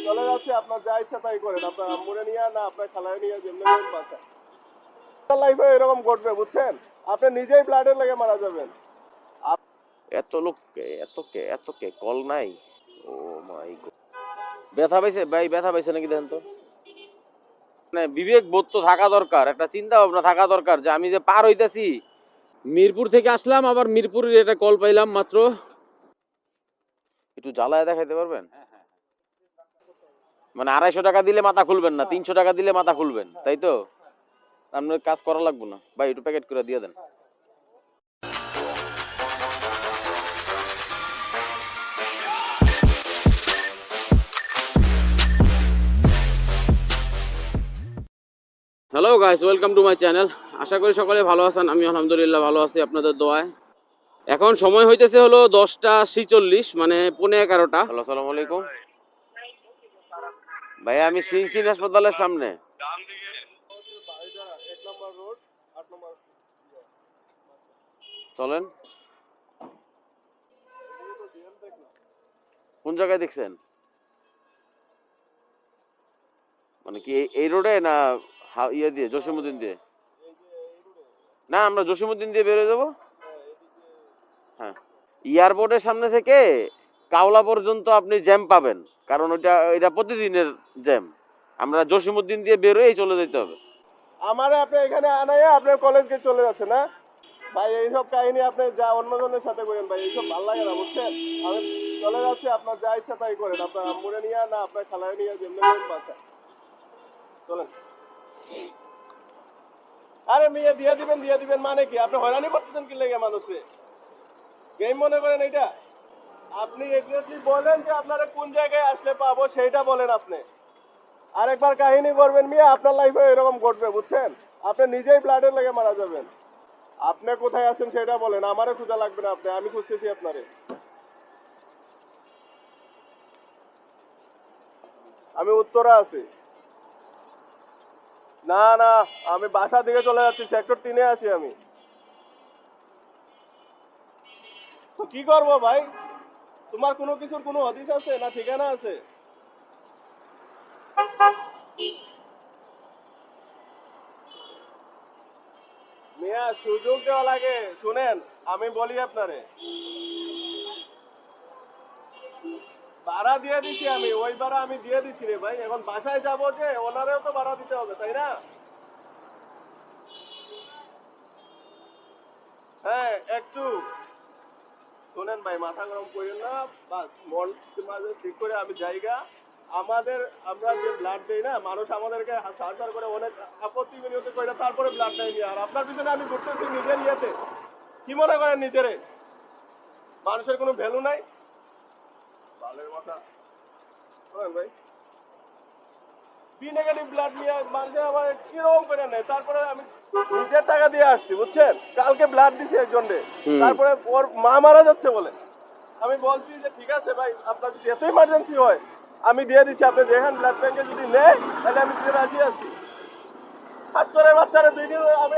চলে যাচ্ছে, আপনার যা ইচ্ছা তাই করেন, আপনার আম্মুরে নিয়ে না আপনার খালায় নিয়ে যেমনি করেন বাঁচা। আপনার লাইফে এরকম ঘটবে, বুঝছেন? আপনি নিজেই ব্লাডের লেগে মারা যাবেন। এত লোককে এত কে কল নাই। ও মাই গড, ব্যথা পাইছে ভাই? ব্যথা পাইছে নাকি দেখেন তো। মানে বিবেক বোধ তো থাকা দরকার, একটা চিন্তা ভাবনা থাকা দরকার যে আমি যে পার হইতাছি, মিরপুর থেকে আসলাম, আবার মিরপুরের এটা কল পাইলাম মাত্র। একটু জ্বালায় দেখাইতে পারবেন? মানে 250 টাকা দিলে মাথা খুলবেন না, 300 টাকা দিলে মাথা খুলবেন, তাই তো? আপনার কাজ করা লাগবে না ভাই, একটু প্যাকেট করে দিয়ে দেন। Hello guys, welcome to my channel. আশা করি সকলে ভালো আছেন, আমি আলহামদুলিল্লাহ ভালো আছি আপনাদের দোয়ায়। এখন সময় হইতেছে হলো 10টা 46, মানে 11:15। হ্যালো, আসসালামু আলাইকুম ভাই, আমি সিনসিন হাসপাতালের সামনে। এক নম্বর রোড, 8 নম্বর। চলেন। কোন জায়গায় দেখছেন? মানে কি এই রোডে না ইয়ে দিয়ে, জসিমউদ্দিন দিয়ে? না, আমরা জসিমউদ্দিন দিয়ে বেরোয় যাবো। হ্যাঁ, এয়ারপোর্টের সামনে থেকে কাওলা পর্যন্ত আপনি জ্যাম পাবেন, কারণ এটা প্রতিদিনের জ্যাম। আমরা জসিমউদ্দিন দিয়ে বেরোয় চলে যেতে হবে। আমারে আপনি এখানে আনাইয়া আপনার কলেজকে চলে যাচ্ছে না ভাই? এইসব কাহিনী আপনি যা অন্যজনের সাথে করেন ভাই, এইসব ভালো লাগে না, বুঝছেন? আমি চলে যাচ্ছি, আপনার যা ইচ্ছা তাই করেন, আপনার আম্মুরে নিয়ে না আপনার খালায় নিয়ে যেমনি করেন বাঁচা। চলেন। আরে মেয়ে দিয়ে দিবেন মানে কি? আপনি হয়রানি করতেছেন কি লেগে মানুষে? গেম মনে করেন এটা? আপনি এক্স্যাক্টলি বলেন যে আপনারা কোন জায়গায় আসলে পাবো, সেইটা বলেন আপনি। আরেকবার কাহিনী করবেন মিয়া, আপনার লাইফে এরকম ঘটবে, বুঝছেন? আপনি নিজেই ব্লাডের লেগে মারা যাবেন। আপনি কোথায় আছেন সেটা বলেন, আমারে খোঁজা লাগবে না, আমি খুঁজতেছি আপনারে। আমি উত্তরা আছি। না না, আমি বাসা দিকে চলে যাচ্ছি, সেক্টর 3-এ আছি আমি। তো কি করবো ভাই? তোমার কোনো কিছুর কোনো হদিস আছে না ঠিকানা আছে? মিয়া সুযোগ দেওয়া লাগে। শুনেন, আমি বলি আপনারে, ভাড়া দিয়ে দিছি আমি, ওই ভাড়া আমি দিয়ে দিচ্ছি রে ভাই। এখন বাসায় যাবো যে, ওনারেও তো ভাড়া দিতে হবে, তাই না? হ্যাঁ, একটু শুনেন ভাই, মাথা গরম করেন না। বাস মন মাঝে ঠিক করে আমি জায়গা। আমরা যে ব্লাড দেই না, মানুষ আমাদেরকে সাহায্য করে অনেক আপত্তি বিনিয়োগ করে, তারপরে ব্লাড দেয় নিয়ে। আর আপনার পিছনে আমি ঘুরতেছি নিজের ইয়েতে। কি মনে করেন নিজেরে? মানুষের কোনো ভ্যালু নাই? বালের মাথা। শোনেন ভাই, বি নেগেটিভ ব্লাড নিয়ে মানুষে আমার কিরকম করে নেয়, তারপরে আমি নিজের টাকা দিয়ে আসছি, বুঝছেন? কালকে ব্লাড দিছি একজনকে, তারপরে ওর মা মারা যাচ্ছে বলে আমি বলছি যে ঠিক আছে ভাই, আপনার যদি এত ইমার্জেন্সি হয় আমি দিয়ে দিচ্ছি, আপনি দেখেন ব্লাড ব্যাংকে যদি নেয় তাহলে আমি দিতে রাজি আছি। বাচ্চারা 2 দিন আমি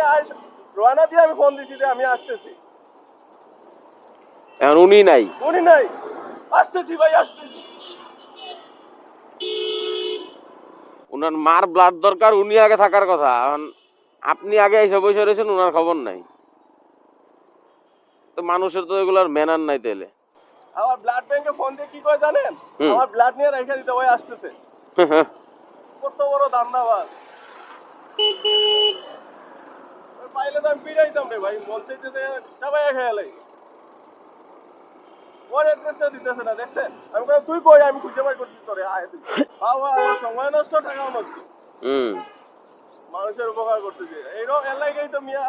রওনা দিয়ে আমি ফোন দিচ্ছি যে আমি আসতেছি, এখন উনি নাই। আসতেছি ভাই, আসতেছি। উনার মার ব্লাড দরকার, উনি আগে থাকার কথা। এখন আপনি আগে এসে বসে রয়েছেন, উনার খবর নাই। তো মানুষের তো এগুলার ম্যানার নাই তাইলে। আমার ব্লাড ব্যাংকে ফোন দিয়ে কি করে জানেন? আমার ব্লাড নিয়ে রেখে দিতে, ওই আসতেছে। কত বড় দান্দাবাজ! পাইলে তো আমি পিড়াইতাম রে ভাই, মন চাইতেছে সবাই খেয়ালাই। ওর অ্যাড্রেসটা দিতেছে না, দেখছেন? আমি বললাম তুই কই, আমি খুঁজে বাই করছি তোরে, আয় তুই। বাবা, আমার সময় নষ্ট, টাকাও নষ্ট। মানুষের উপকার করতেছে এইরকম এলাকায় তো মিয়া।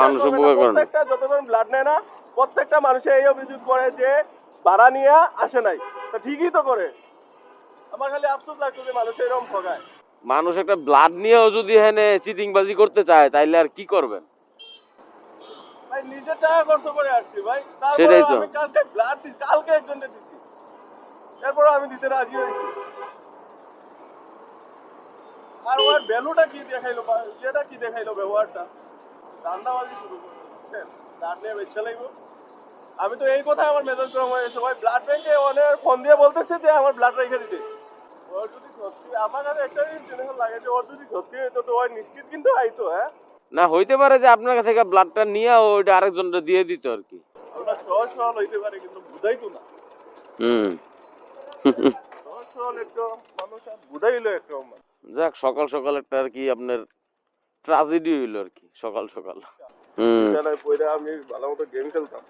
মানুষ উপকার করেন প্রত্যেকটা যতজন ব্লাড নেয় না, প্রত্যেকটা মানুষে এই অভিযোগ করে যে ভাড়া নিয়ে আসে নাই। তো ঠিকই তো করে। আমার খালি আফসোস লাগতো যে মানুষ এরকম ঠকায়। মানুষ একটা ব্লাড নিয়েও যদি এখানে চিটিংবাজি করতে চায়, তাইলে আর কি করবেন? ভাই নিজের টাকা খরচ করে আসছি ভাই, সেটাই তো। আমি কালকে ব্লাড দিছি, কালকে একজনকে দিছি, এরপর আমি দিতে রাজি হয়েছি। আর ওর ভ্যালুটা কি দেখাইলো, যেটা কি দেখাইলো ব্যবহারটা, ধান্দাবাজি শুরু করছে, ব্লাড নিয়ে বেছে লাগবো। আমি তো এই কথা আমার মেজাজ গরম হয়ে গেছে ভাই। ব্লাড ব্যাংকে অনেক ফোন দিয়ে বলতেছে যে আমার ব্লাড রেখে দিতে, ওর যদি সত্যি আমার কাছে একটা জিনিস লাগে যে ওর যদি সত্যি হইতো তো ওই নিশ্চিত কিন্তু আইতো, হ্যাঁ। না হইতে পারে যে আপনার কাছে ব্লাডটা নিয়ে ওইটা আরেকজনকে দিয়ে দিত আর কি। ওটা সহজ সরল হইতে পারে কিন্তু বুঝাইতো না। হুম। সহজ সরল একটু মানুষ আর বুঝাইলো একটু। যাক, সকাল সকাল একটা আর কি আপনার ট্রাজেডি হইলো আর কি সকাল সকাল। হুম। বিদ্যালয়ে পড়ে আমি ভালো মতো গেম খেলতাম।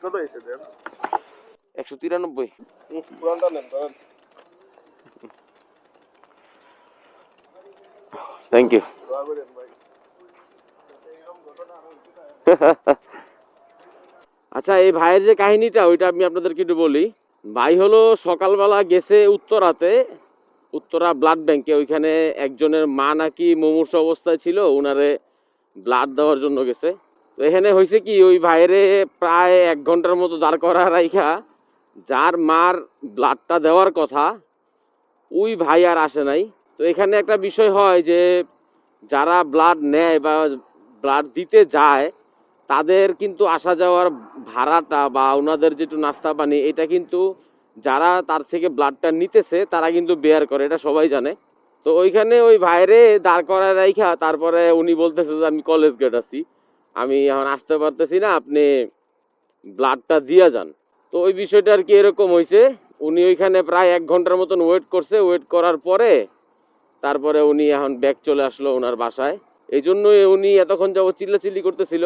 কত এসে দেন? 193। পুরানটা নেন ধরেন। Thank you. দোয়া করেন ভাই। এইরকম ঘটনা আর হইতে পারে। আচ্ছা, এই ভাইয়ের যে কাহিনীটা ওইটা আমি আপনাদেরকে একটু বলি। ভাই হলো সকালবেলা গেছে উত্তরাতে, উত্তরা ব্লাড ব্যাংকে। ওইখানে একজনের মা নাকি মুমূর্ষু অবস্থায় ছিল, উনারে ব্লাড দেওয়ার জন্য গেছে। তো এখানে হয়েছে কি, ওই ভাইরে প্রায় 1 ঘন্টার মতো দাঁড় করা রাইখা যার মার ব্লাডটা দেওয়ার কথা ওই ভাই আর আসে নাই। তো এখানে একটা বিষয় হয় যে যারা ব্লাড নেয় বা ব্লাড দিতে যায় তাদের কিন্তু আসা যাওয়ার ভাড়াটা বা ওনাদের যেটু নাস্তা পানি এটা কিন্তু যারা তার থেকে ব্লাডটা নিতেছে তারা কিন্তু বেয়ার করে, এটা সবাই জানে। তো ওইখানে ওই ভাইরে দাঁড় করায় রাইখা তারপরে উনি বলতেছে যে আমি কলেজ গেট আছি, আমি এখন আসতে পারতেছি না, আপনি ব্লাডটা দিয়া যান। তো ওই বিষয়টা আর কি এরকম হয়েছে, উনি ওইখানে প্রায় 1 ঘন্টার মতন ওয়েট করছে। ওয়েট করার পরে তারপরে উনি এখন ব্যাক চলে আসলো ওনার বাসায়। এই জন্যই উনি এতক্ষণ যাবত চিল্লাচিল্লি করতেছিল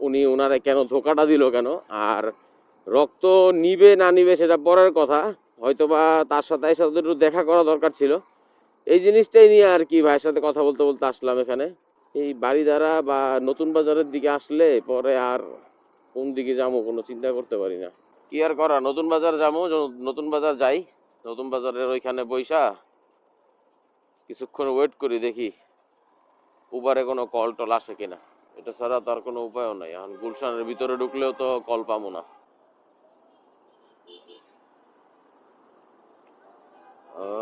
উনি ওনারে কেন ধোকাটা দিল কেন। আর রক্ত নিবে না নিবে সেটা পরের কথা, হয়তোবা তার সাথে একটু দেখা করা দরকার ছিল। এই জিনিসটাই নিয়ে আর কি ভাইয়ের সাথে কথা বলতে বলতে আসলাম এখানে। এই বাড়িধারা বা নতুন বাজারের দিকে আসলে পরে আর কোন দিকে যাবো কোনো চিন্তা করতে পারি না। কি আর করা, নতুন বাজার যাবো, নতুন বাজার যাই, নতুন বাজারের ওইখানে বইসা কিছুক্ষণ ওয়েট করি, দেখি উবারে কোনো কল টল আসে কিনা। এটা ছাড়া তো আর কোনো উপায়ও নাই, এখন গুলশানের ভিতরে ঢুকলেও তো কল পাবো না।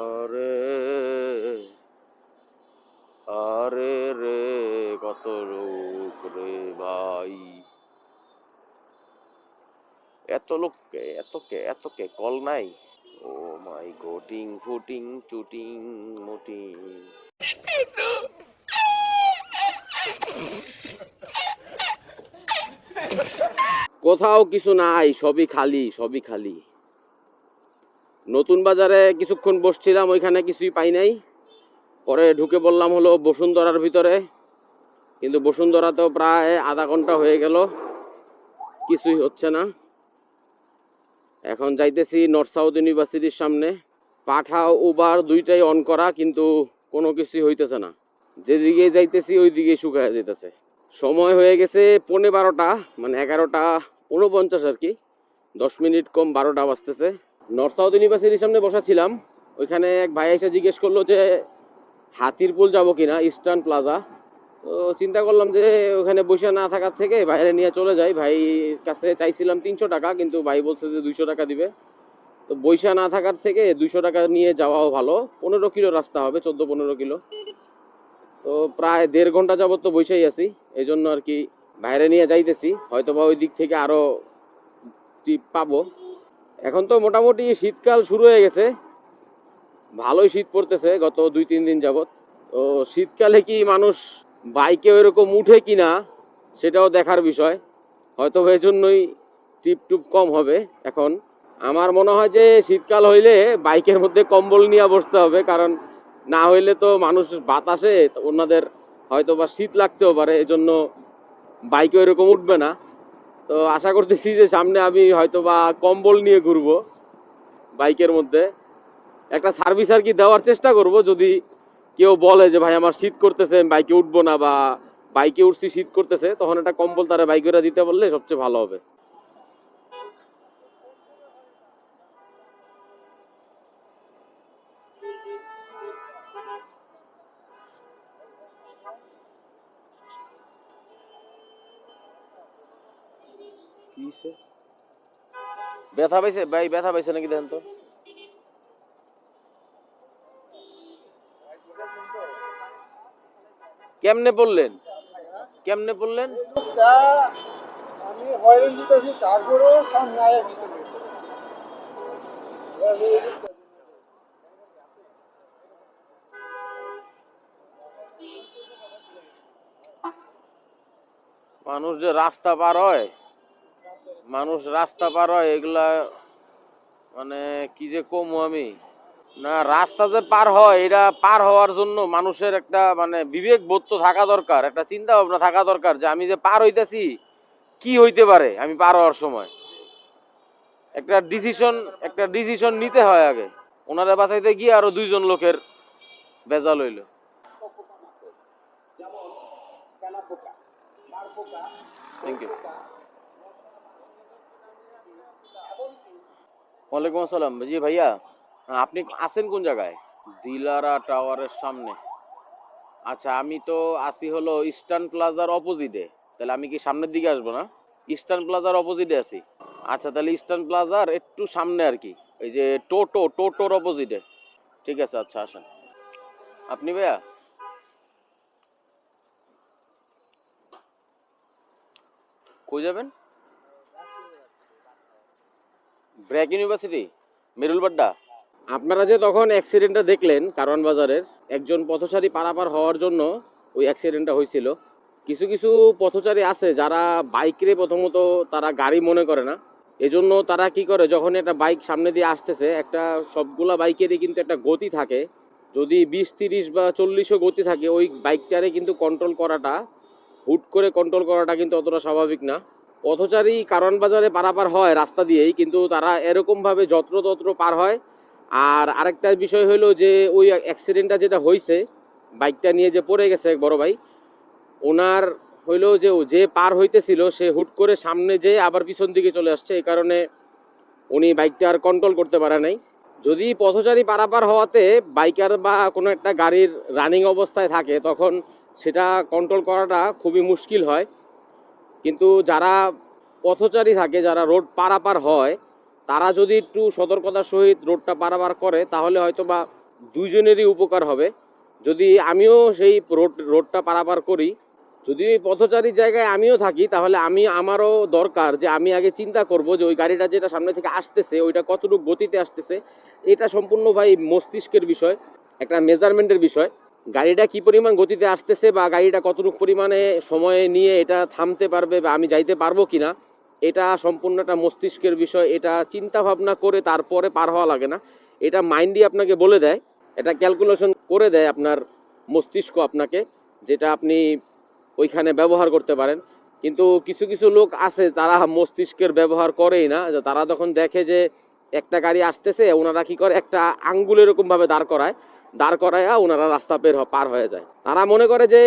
আরে আরে রে কত লোক রে ভাই, এত লোককে এত কে কল নাই। ও মাই গোটিং ফুটিং চুটিং মুটিং। কোথাও কিছু নাই, সবই খালি সবই খালি। নতুন বাজারে কিছুক্ষণ বসছিলাম, ওইখানে কিছুই পাই নাই। পরে ঢুকে বললাম হলো বসুন্ধরার ভিতরে, কিন্তু বসুন্ধরাতেও প্রায় আধা ঘন্টা হয়ে গেল, কিছুই হচ্ছে না। এখন যাইতেছি নর্থ সাউথ ইউনিভার্সিটির সামনে। পাঠা উবার দুইটাই অন করা, কিন্তু কোনো কিছুই হইতেছে না। যেদিকে যাইতেছি ওই দিকে শুকায় যেতেছে। সময় হয়ে গেছে 12:15, মানে 11:49 আর কি, 10 মিনিট কম 12টা বাজতেছে। নর্থ সাউথ ইউনিভার্সিটির সামনে বসা ছিলাম, ওইখানে এক ভাই এসে জিজ্ঞেস করলো যে হাতিরপুল যাবো কিনা, ইস্টার্ন প্লাজা। তো চিন্তা করলাম যে ওখানে বসে না থাকার থেকে বাইরে নিয়ে চলে যাই। ভাই কাছে চাইছিলাম 300 টাকা, কিন্তু ভাই বলছে যে 200 টাকা দিবে। তো বৈশা না থাকার থেকে 200 টাকা নিয়ে যাওয়াও ভালো। 15 কিলো রাস্তা হবে, 14-15 কিলো। তো প্রায় 1.5 ঘন্টা যাবত তো বৈশাই আছি, এই জন্য আর কি বাইরে নিয়ে যাইতেছি, হয়তো বা ওই দিক থেকে আরো টিপ পাবো। এখন তো মোটামুটি শীতকাল শুরু হয়ে গেছে, ভালোই শীত পড়তেছে গত 2-3 দিন যাবত। তো শীতকালে কি মানুষ বাইকে ওইরকম উঠে কিনা সেটাও দেখার বিষয়, হয়তো এই জন্যই টিপ টুপ কম হবে। এখন আমার মনে হয় যে শীতকাল হইলে বাইকের মধ্যে কম্বল নিয়ে বসতে হবে, কারণ না হইলে তো মানুষ বাতাসে ওনাদের হয়তো বা শীত লাগতেও পারে, এজন্য বাইকে ওইরকম উঠবে না। তো আশা করতেছি যে সামনে আমি হয়তো বা কম্বল নিয়ে ঘুরবো বাইকের মধ্যে। একটা সার্ভিস আর কি দেওয়ার চেষ্টা করব, যদি কেউ বলে যে ভাই আমার শীত করতেছে আমি বাইকে উঠবো না, বা বাইকে উঠছি শীত করতেছে, তখন একটা কম্বল তারা বাইকে দিতে পারলে সবচেয়ে ভালো হবে। ব্যথা পাইছে ভাই, ব্যথা পাইছে নাকি দেখেন তো। কেমনে পড়লেন, কেমনে পড়লেন? আমি হয়রান দিতেছি, তারপরেও সামনে আয়া পিছনে। মানুষ যে রাস্তা পার হয়, মানুষ রাস্তা পার হয় এগুলা মানে কি যে কমু আমি। না, রাস্তা যে পার হয় এটা পার হওয়ার জন্য মানুষের একটা মানে বিবেক বোধ তো থাকা দরকার, একটা চিন্তা ভাবনা থাকা দরকার যে আমি যে পার হইতেছি কি হইতে পারে আমি পার হওয়ার সময়। একটা ডিসিশন নিতে হয় আগে। ওনারা বাঁচাইতে গিয়ে আরো 2জন লোকের ভেজাল হইল। Thank you. ওয়ালাইকুম আসসালাম। জি ভাইয়া, আপনি আছেন কোন জায়গায়? দিলারা টাওয়ারের সামনে। আচ্ছা, আমি তো আসি হলো ইস্টার্ন প্লাজার অপোজিটে। তাহলে আমি কি সামনের দিকে আসবো না? ইস্টার্ন প্লাজার অপোজিটে আছি। আচ্ছা, তাহলে ইস্টার্ন প্লাজার একটু সামনে আর কি, এই যে টোটোর অপোজিটে। ঠিক আছে, আচ্ছা আসেন। আপনি ভাইয়া কই যাবেন? ব্র্যাক ইউনিভার্সিটি, মেরুলবাড্ডা। আপনারা যে তখন অ্যাক্সিডেন্টটা দেখলেন কারওয়ান বাজারের, একজন পথচারী পারাপার হওয়ার জন্য ওই অ্যাক্সিডেন্টটা হয়েছিল। কিছু কিছু পথচারী আছে যারা বাইকরে প্রথমত তারা গাড়ি মনে করে না। এজন্য তারা কি করে, যখন একটা বাইক সামনে দিয়ে আসতেছে, একটা সবগুলা বাইকেরই কিন্তু একটা গতি থাকে। যদি 20-30 বা 40ও গতি থাকে, ওই বাইকটারে কিন্তু কন্ট্রোল করাটা, হুট করে কন্ট্রোল করাটা কিন্তু অতটা স্বাভাবিক না। পথচারী কারওয়ান বাজারে পারাপার হয় রাস্তা দিয়েই, কিন্তু তারা এরকমভাবে যত্রতত্র পার হয়। আর আরেকটা বিষয় হলো যে ওই অ্যাক্সিডেন্টটা যেটা হয়েছে, বাইকটা নিয়ে যে পড়ে গেছে এক বড় ভাই, ওনার হইলো যে ও যে পার হইতেছিল সে হুট করে সামনে যে আবার পিছন দিকে চলে আসছে, এই কারণে উনি বাইকটা আর কন্ট্রোল করতে পারে নাই। যদি পথচারী পারাপার হওয়াতে বাইকার বা কোনো একটা গাড়ির রানিং অবস্থায় থাকে, তখন সেটা কন্ট্রোল করাটা খুবই মুশকিল হয়। কিন্তু যারা পথচারী থাকে, যারা রোড পারাপার হয়, তারা যদি একটু সতর্কতার সহিত রোডটা পারাপার করে তাহলে হয়তো বা দুইজনেরই উপকার হবে। যদি আমিও সেই রোডটা পারাপার করি, যদি ওই পথচারীর জায়গায় আমিও থাকি, তাহলে আমারও দরকার যে আমি আগে চিন্তা করব যে ওই গাড়িটা যেটা সামনে থেকে আসতেছে ওইটা কতটুকু গতিতে আসতেছে। এটা সম্পূর্ণ ভাই মস্তিষ্কের বিষয়, একটা মেজারমেন্টের বিষয়। গাড়িটা কি পরিমাণ গতিতে আসতেছে বা গাড়িটা কতটুকু পরিমাণে সময় নিয়ে এটা থামতে পারবে বা আমি যাইতে পারবো কিনা, এটা সম্পূর্ণ একটা মস্তিষ্কের বিষয়। এটা চিন্তা ভাবনা করে তারপরে পার হওয়া লাগে না, এটা মাইন্ডই আপনাকে বলে দেয়, এটা ক্যালকুলেশন করে দেয় আপনার মস্তিষ্ক আপনাকে, যেটা আপনি ওইখানে ব্যবহার করতে পারেন। কিন্তু কিছু কিছু লোক আছে তারা মস্তিষ্কের ব্যবহার করেই না। যে তারা তখন দেখে যে একটা গাড়ি আসতেছে, ওনারা কি করে, একটা আঙ্গুল এরকমভাবে দাঁড় করায়া ওনারা রাস্তা পার হয়ে যায়। তারা মনে করে যে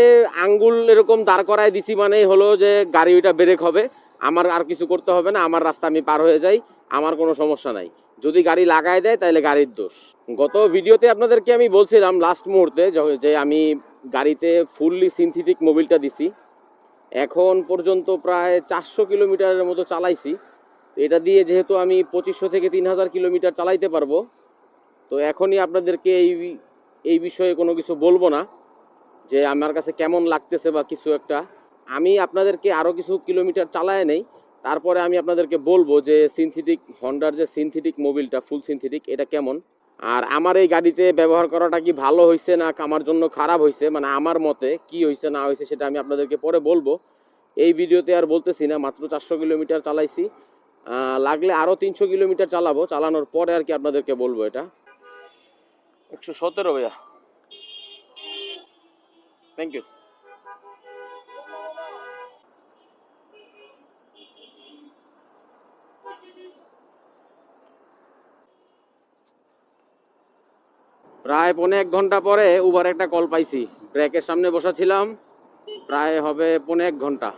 আঙ্গুল এরকম দাঁড় করায় দিছি মানেই হলো যে গাড়ি ওইটা ব্রেক হবে, আমার আর কিছু করতে হবে না, আমার রাস্তা আমি পার হয়ে যাই, আমার কোনো সমস্যা নাই। যদি গাড়ি লাগায় দেয় তাহলে গাড়ির দোষ। গত ভিডিওতে আপনাদেরকে আমি বলছিলাম লাস্ট মুহূর্তে যে আমি গাড়িতে ফুললি সিনথেটিক মোবিলটা দিছি। এখন পর্যন্ত প্রায় 400 কিলোমিটারের মতো চালাইছি। এটা দিয়ে যেহেতু আমি 2500 থেকে 3000 কিলোমিটার চালাইতে পারবো, তো এখনই আপনাদেরকে এই বিষয়ে কোনো কিছু বলবো না যে আমার কাছে কেমন লাগতেছে বা কিছু একটা। আমি আপনাদেরকে আরও কিছু কিলোমিটার চালায় নেই, তারপরে আমি আপনাদেরকে বলবো যে হন্ডার যে সিনথেটিক মোবিলটা ফুল সিনথেটিক এটা কেমন। আর আমার এই গাড়িতে ব্যবহার করাটা কি ভালো হয়েছে না আমার জন্য খারাপ হয়েছে, মানে আমার মতে কি হয়েছে না হয়েছে সেটা আমি আপনাদেরকে পরে বলবো। এই ভিডিওতে আর বলতেছি না, মাত্র 400 কিলোমিটার চালাইছি, লাগলে আরও 300 কিলোমিটার চালাবো, চালানোর পরে আর কি আপনাদেরকে বলবো। এটা 117 ভাইয়া, থ্যাংক ইউ। প্রায় 1.5 ঘন্টা পরে উবার একটা কল পাইছি। ব্রেকের সামনে বসা ছিলাম, প্রায় হবে 1.5 ঘন্টা।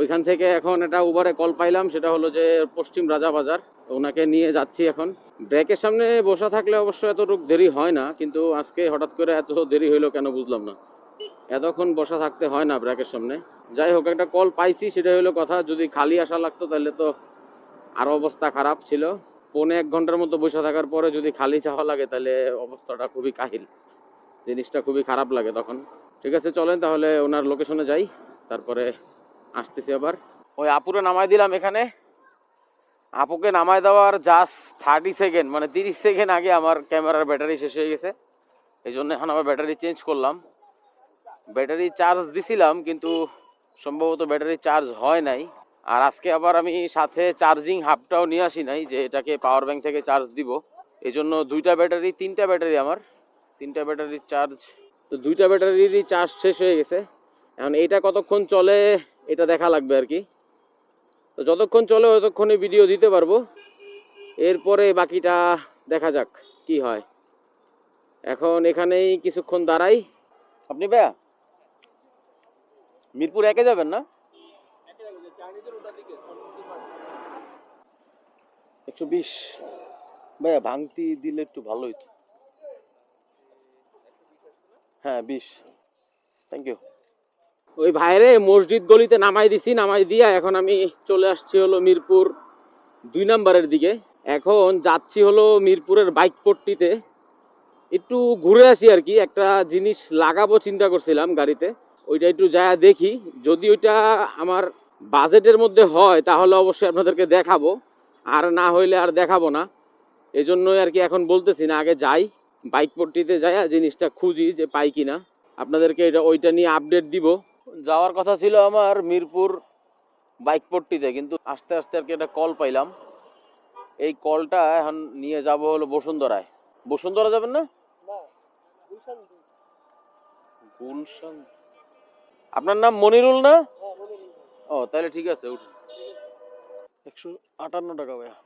ওইখান থেকে এখন একটা উবারে কল পাইলাম, সেটা হলো যে পশ্চিম রাজাবাজার, ওনাকে নিয়ে যাচ্ছি এখন। ব্রেকের সামনে বসা থাকলে অবশ্য এতটুকু দেরি হয় না, কিন্তু আজকে হঠাৎ করে এত দেরি হইলো কেন বুঝলাম না। এতক্ষণ বসা থাকতে হয় না ব্রেকের সামনে। যাই হোক, একটা কল পাইছি, সেটা হলো কথা। যদি খালি আসা লাগতো তাহলে তো আরও অবস্থা খারাপ ছিল। 1.5 ঘন্টার মতো বসে থাকার পরে যদি খালি চাওয়া লাগে তাহলে অবস্থাটা খুবই কাহিল, জিনিসটা খুবই খারাপ লাগে তখন। ঠিক আছে, চলেন তাহলে ওনার লোকেশনে যাই, তারপরে আসতেছি আবার। ওই আপুরে নামাই দিলাম এখানে। আপুকে নামাই দেওয়ার জাস্ট 30 সেকেন্ড, মানে 30 সেকেন্ড আগে আমার ক্যামেরার ব্যাটারি শেষ হয়ে গেছে। এই জন্য এখন আবার ব্যাটারি চেঞ্জ করলাম। ব্যাটারি চার্জ দিছিলাম কিন্তু সম্ভবত ব্যাটারি চার্জ হয় নাই। আর আজকে আবার আমি সাথে চার্জিং হাবটাও নিয়ে আসি নাই, যে এটাকে পাওয়ার ব্যাংক থেকে চার্জ দিব। এই জন্য তিনটা ব্যাটারি আমার, তিনটা ব্যাটারির চার্জ, তো দুইটা ব্যাটারিরই চার্জ শেষ হয়ে গেছে। এখন এটা কতক্ষণ চলে এটা দেখা লাগবে আর কি। তো যতক্ষণ চলে ততক্ষণে ভিডিও দিতে পারবো, এরপরে বাকিটা দেখা যাক কি হয়। এখন এখানেই কিছুক্ষণ দাঁড়াই। আপনি ভাইয়া মিরপুর একে যাবেন না? 120 ভাইয়া ভাঙতি দিলে একটু ভালো হইতো। হ্যাঁ 20, থ্যাংক ইউ। ওই ভাইরে মসজিদ গলিতে নামাই দিছি, নামাই দিয়া এখন আমি চলে আসছি হলো মিরপুর 2 নাম্বারের দিকে। এখন যাচ্ছি হলো মিরপুরের বাইক পট্টিতে, একটু ঘুরে আসি আর কি। একটা জিনিস লাগাবো চিন্তা করছিলাম গাড়িতে, ওইটা একটু যায় দেখি। যদি ওইটা আমার বাজেটের মধ্যে হয় তাহলে অবশ্যই আপনাদেরকে দেখাবো, আর না হইলে আর দেখাবো না। এই জন্যই আর কি এখন বলতেছি না, আগে যাই বাইক পট্টিতে যাই, জিনিসটা খুঁজি যে পাই কিনা, আপনাদেরকে ওইটা নিয়ে আপডেট দিব। যাওয়ার কথা ছিল আমার মিরপুর বাইক পট্টিতে, কিন্তু আস্তে আস্তে আর কি একটা কল পাইলাম। এই কলটা এখন নিয়ে যাব হলো বসুন্ধরায়। বসুন্ধরা যাবেন না? গুলশান। আপনার নাম মনিরুল না? ও তাহলে ঠিক আছে, উঠুন। 158 টাকা ভাইয়া।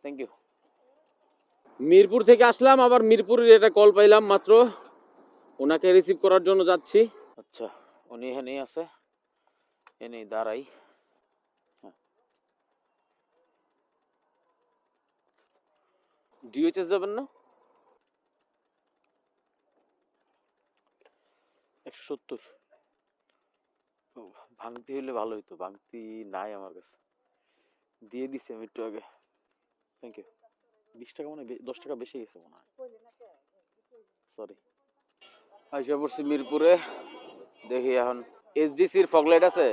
Thank you. মিরপুর থেকে আসলাম, আবার মিরপুরের একটা কল পাইলাম মাত্র, ওনাকে রিসিভ করার জন্য যাচ্ছি। আচ্ছা উনি এখানেই আছে, এনেই দাঁড়াই। ডিওএইচএস যাবেন না? 170। ভাঙতি হইলে ভালো হইতো, ভাঙতি নাই আমার কাছে, দিয়ে দিছি আমি একটু আগে। Thank you. 20 টাকা মানে 10 টাকা বেশি গেছে মনে হয়, সরি। আইসা পড়ছি মিরপুরে, দেখি এখন এসডিসির ফগলাইট আছে।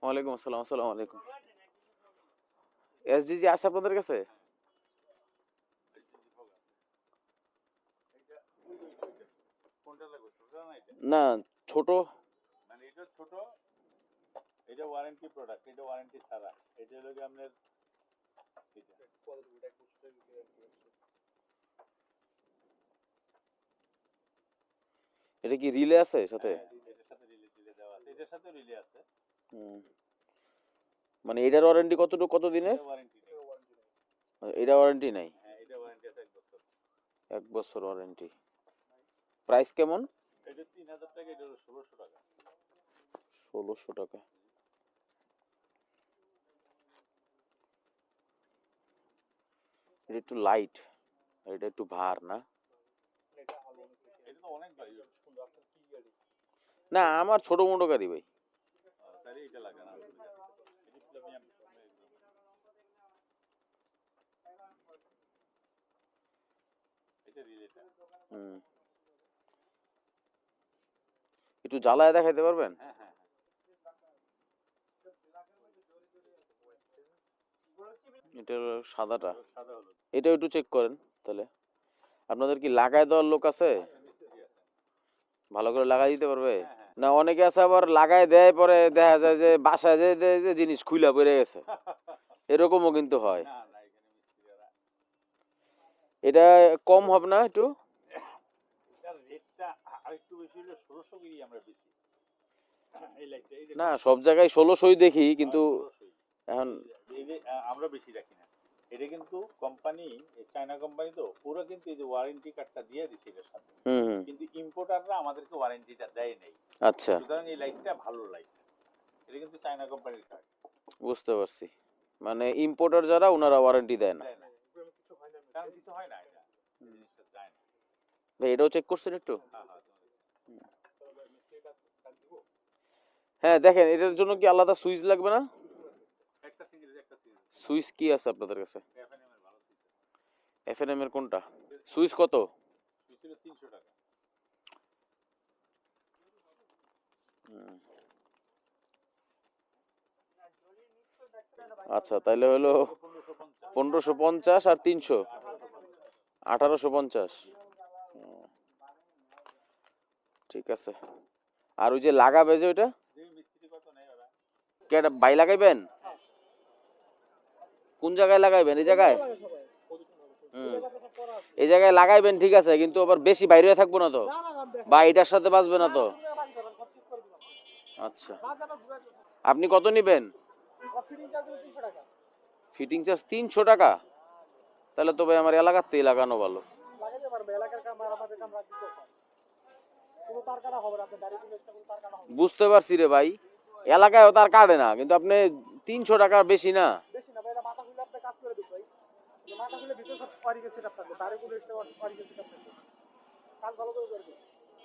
ওয়ালাইকুম আসসালাম। আসসালামু আলাইকুম। এসডিজি আছে আপনাদের কাছে? না ছোট, মানে এটা ছোট, এটা ওয়ারেন্টি প্রোডাক্ট, এটা ওয়ারেন্টি ছাড়া, এটা হলো কি আপনার এটা কি রিলে আছে সাথে? এটার সাথে রিলে দেওয়া আছে, এটার সাথে রিলে আছে। হুম। মানে এটার ওয়ারেন্টি কতটুকু, কত দিনের? ওয়ারেন্টি এটা ওয়ারেন্টি নাই? হ্যাঁ, এটা ওয়ারেন্টি আছে 1 বছর। 1 বছর ওয়ারেন্টি। প্রাইস কেমন? এটা 3000 টাকা, এটা হলো 1600 টাকা। 1600 টাকা। এটা একটু লাইট, এটা একটু ভার না? এটা তো অনেক ভারী সুন্দর। আপনার কি গাড়ি? না আমার ছোট মোটো গাড়ি ভাই। তাহলে এটা লাগে না, এটা প্রিমিয়াম। এটা রিলেটা। হুম। একটু জ্বালায় দেখাইতে পারবেন? হ্যাঁ হ্যাঁ। এটা হলো সাদাটা, সাদা হলো। এটা একটু চেক করেন তাহলে। আপনাদের কি লাগায় দেওয়ার লোক আছে? ভালো করে লাগাই দিতে পারবে? না অনেকে আছে আবার লাগায় দেয়, পরে দেখা যায় যে বাসায় যে জিনিস খুইলা পড়ে গেছে, এরকমও কিন্তু হয়। না না, এখানে মিস্ত্রিরা এটা কম হবে না একটু? এটার রেটটা আরেকটু বেশি হলে 1600 করে আমরা বেশি। এই লাইটটা এই না সব জায়গায় 1600 দেখি, কিন্তু 1600 এখন এই যে আমরা বেশি রাখি না। এটা কিন্তু কোম্পানি, চায়না কোম্পানি, তো ওরা কিন্তু এই যে ওয়ারেন্টি কার্ডটা দিয়ে দিছে এটার সাথে, হুম। কিন্তু ইম্পোর্টাররা আমাদেরকে ওয়ারেন্টিটা দেয় নাই। আচ্ছা সুতরাং এই লাইটটা ভালো লাইট, এটা কিন্তু চায়না কোম্পানির কার্ড। বুঝতে পারছি, মানে ইম্পোর্টার যারা ওনারা ওয়ারেন্টি দেয় না। দেয় না, কারণ কিছু হয় না, এটা জিনিসটা যায় না। ভাই এটাও চেক করছেন একটু? হ্যাঁ হ্যাঁ। হ্যাঁ দেখেন, এটার জন্য কি আলাদা সুইচ লাগবে না? একটা সিরিজ, একটা সিরিজ সুইচ কি আছে আপনাদের কাছে? এফএনএম এর ভালো সিরিজ। এফএনএম এর কোনটা? সুইচ কত? ছিল 300 টাকা। আচ্ছা, তাইলে হলো 1550 আর 300, 1850। ঠিক আছে। আর ওই যে লাগাবে যে ওইটা কেটা বাই লাগাইবেন? কোন জায়গায় লাগাইবেন? এই জায়গায়? এই জায়গায় লাগাইবেন, ঠিক আছে, কিন্তু আবার বেশি বাইরে হয়ে থাকবো না তো, বা এটার সাথে বাঁচবে না তো? আচ্ছা, আপনি কত নিবেন? ফিটিং চার্জ 300 টাকা? তাহলে তো ভাই আমার এলাকাতেই লাগানো ভালো। বুঝতে পারছি রে ভাই, এলাকায় তার কাটে না, কিন্তু আপনি 300 টাকা বেশি না?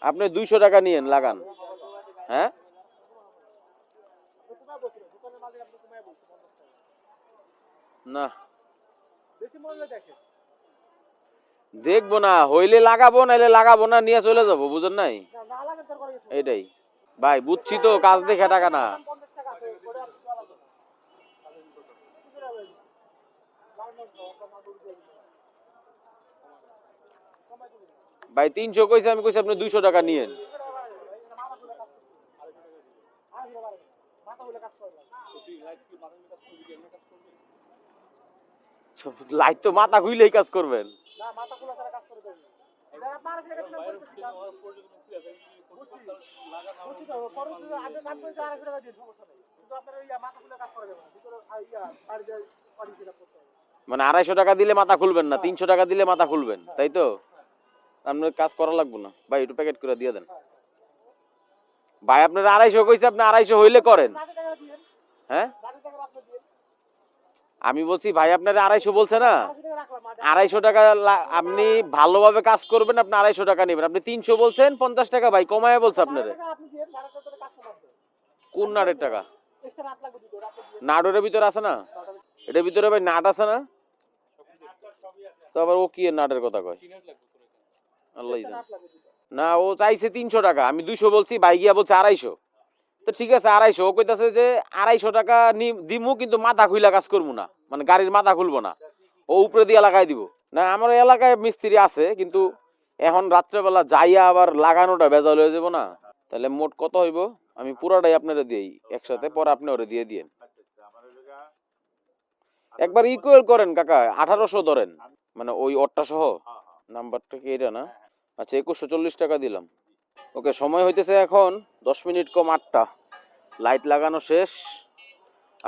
আপনি 200 টাকা নিয়েন, লাগান। হ্যাঁ, না দেখবো না, হইলে লাগাবো, নাইলে লাগাবো না, নিয়ে চলে যাবো, বুঝেন নাই? এইটাই ভাই, বুঝছি তো, কাজ দেখে টাকা না। ভাই 300 কইছে, আমি কইছি আপনি 200 টাকা নিয়েন। লাইট তো মাথা খুইলেই কাজ করবেন। মানে 250 টাকা দিলে মাথা খুলবেন না, 300 টাকা দিলে মাথা খুলবেন, তাই তো? আপনার কাজ করা লাগবে না ভাই, একটু প্যাকেট করে দিয়ে দেন ভাই। আপনার 250 কইছে, আপনি 250 হইলে করেন। হ্যাঁ, আমি বলছি ভাই, আপনার 250 বলছে না, 250 টাকা আপনি ভালোভাবে কাজ করবেন, আপনি 250 টাকা নেবেন। আপনি 300 বলছেন, 50 টাকা ভাই কমায় বলছে আপনারে। কোন নাটের টাকা? নাটের ভিতরে আছে না? এটার ভিতরে ভাই নাট আছে না? তো আবার ও কি নাটের কথা কয়? আল্লাহ জানে। না, ও চাইছে 300 টাকা, আমি 200 বলছি, ভাই গিয়া বলছে 250। তো ঠিক আছে 250। ও কইতাছে যে 250 টাকা দিমু, কিন্তু মাথা খুইলা কাজ করবো না, মানে গাড়ির মাথা খুলবো না, ও উপরে দিয়ে লাগাই দিব। না, আমার এলাকায় মিস্ত্রি আছে, কিন্তু এখন রাত্রেবেলা যাইয়া আবার লাগানোটা বেজাল হয়ে যাবো না। তাহলে মোট কত হইব? আমি পুরাটাই আপনারা দিই একসাথে, পরে আপনি ওরে দিয়ে দিয়েন। একবার ইকুয়াল করেন কাকা, 1800 ধরেন, মানে ওই অট্টা সহ। নাম্বারটা কি এটা না? আচ্ছা, 2140 টাকা দিলাম। ওকে, সময় হইতেছে এখন 10 মিনিট কম 8টা। লাইট লাগানো শেষ,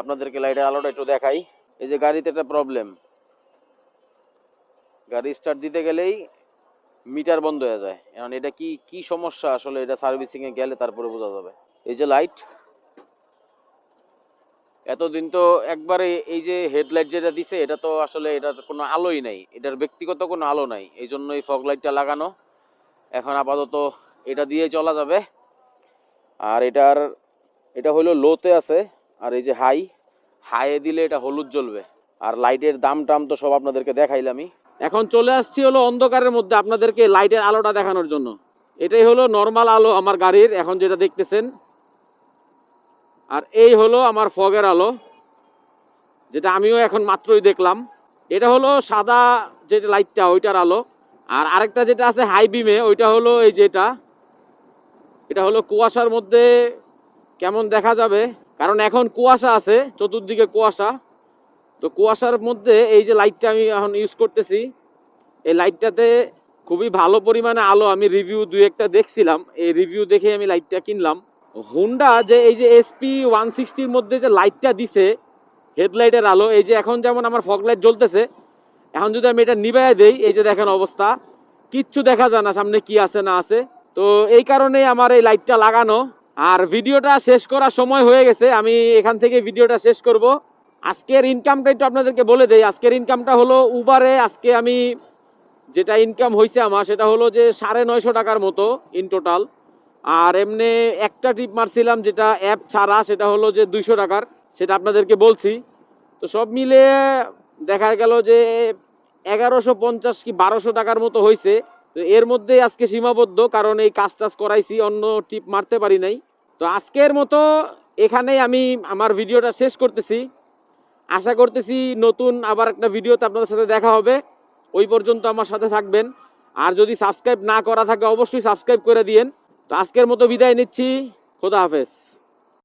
আপনাদেরকে লাইটের আলোটা একটু দেখাই। এই যে গাড়িতে একটা প্রবলেম, গাড়ি স্টার্ট দিতে গেলেই মিটার বন্ধ হয়ে যায়। এখন এটা কি কি সমস্যা আসলে, এটা সার্ভিসিং এ গেলে তারপরে বোঝা যাবে। এই যে লাইট, এতদিন তো একবারে এই যে হেডলাইট যেটা দিছে, এটা তো আসলে এটার কোনো আলোই নাই, এটার ব্যক্তিগত কোনো আলো নাই, এই জন্য এই ফগ লাইটটা লাগানো। এখন আপাতত এটা দিয়ে চলা যাবে। আর এটা হলো লোতে আছে, আর এই যে হাইয়ে দিলে এটা হলুদ জ্বলবে। আর লাইটের দাম টাম তো সব আপনাদেরকে দেখাইলামই। এখন চলে আসছি হলো অন্ধকারের মধ্যে আপনাদেরকে লাইটের আলোটা দেখানোর জন্য। এটাই হলো নর্মাল আলো আমার গাড়ির, এখন যেটা দেখতেছেন। আর এই হলো আমার ফগের আলো, যেটা আমিও এখন মাত্রই দেখলাম। এটা হলো সাদা যেটা লাইটটা, ওইটার আলো। আর আরেকটা যেটা আছে হাই বিমে, ওইটা হলো এই যেটা, এটা হলো কুয়াশার মধ্যে কেমন দেখা যাবে, কারণ এখন কুয়াশা আছে, চতুর্দিকে কুয়াশা। তো কুয়াশার মধ্যে এই যে লাইটটা আমি এখন ইউজ করতেছি, এই লাইটটাতে খুবই ভালো পরিমাণে আলো। আমি রিভিউ 2-1টা দেখছিলাম, এই রিভিউ দেখে আমি লাইটটা কিনলাম। হুন্ডা যে এই যে SP 160-র মধ্যে যে লাইটটা দিছে, হেডলাইটের আলো, এই যে এখন যেমন আমার ফগ লাইট জ্বলতেছে, এখন যদি আমি এটা নিভাইয়া দেই, এই যে দেখেন অবস্থা, কিচ্ছু দেখা যায় না সামনে কি আছে না আছে। তো এই কারণেই আমার এই লাইটটা লাগানো। আর ভিডিওটা শেষ করার সময় হয়ে গেছে, আমি এখান থেকে ভিডিওটা শেষ করব। আজকের ইনকামটা একটু আপনাদেরকে বলে দেই। আজকের ইনকামটা হলো উবারে আজকে আমি যেটা ইনকাম হয়েছে আমার, সেটা হলো যে 950 টাকার মতো ইন টোটাল। আর এমনি একটা ট্রিপ মারছিলাম যেটা অ্যাপ ছাড়া, সেটা হলো যে 200 টাকার, সেটা আপনাদেরকে বলছি। তো সব মিলে দেখা গেল যে 1150 কি 1200 টাকার মতো হয়েছে। তো এর মধ্যে আজকে সীমাবদ্ধ, কারণ এই কাজ টাজ করাইছি, অন্য টিপ মারতে পারি নাই। তো তো আজকের মতো এখানেই আমি আমার ভিডিওটা শেষ করতেছি। আশা করতেছি নতুন আবার একটা ভিডিওতে আপনাদের সাথে দেখা হবে। ওই পর্যন্ত আমার সাথে থাকবেন। আর যদি সাবস্ক্রাইব না করা থাকে অবশ্যই সাবস্ক্রাইব করে দিয়েন। তো আজকের মতো বিদায় নিচ্ছি। খোদা হাফেজ।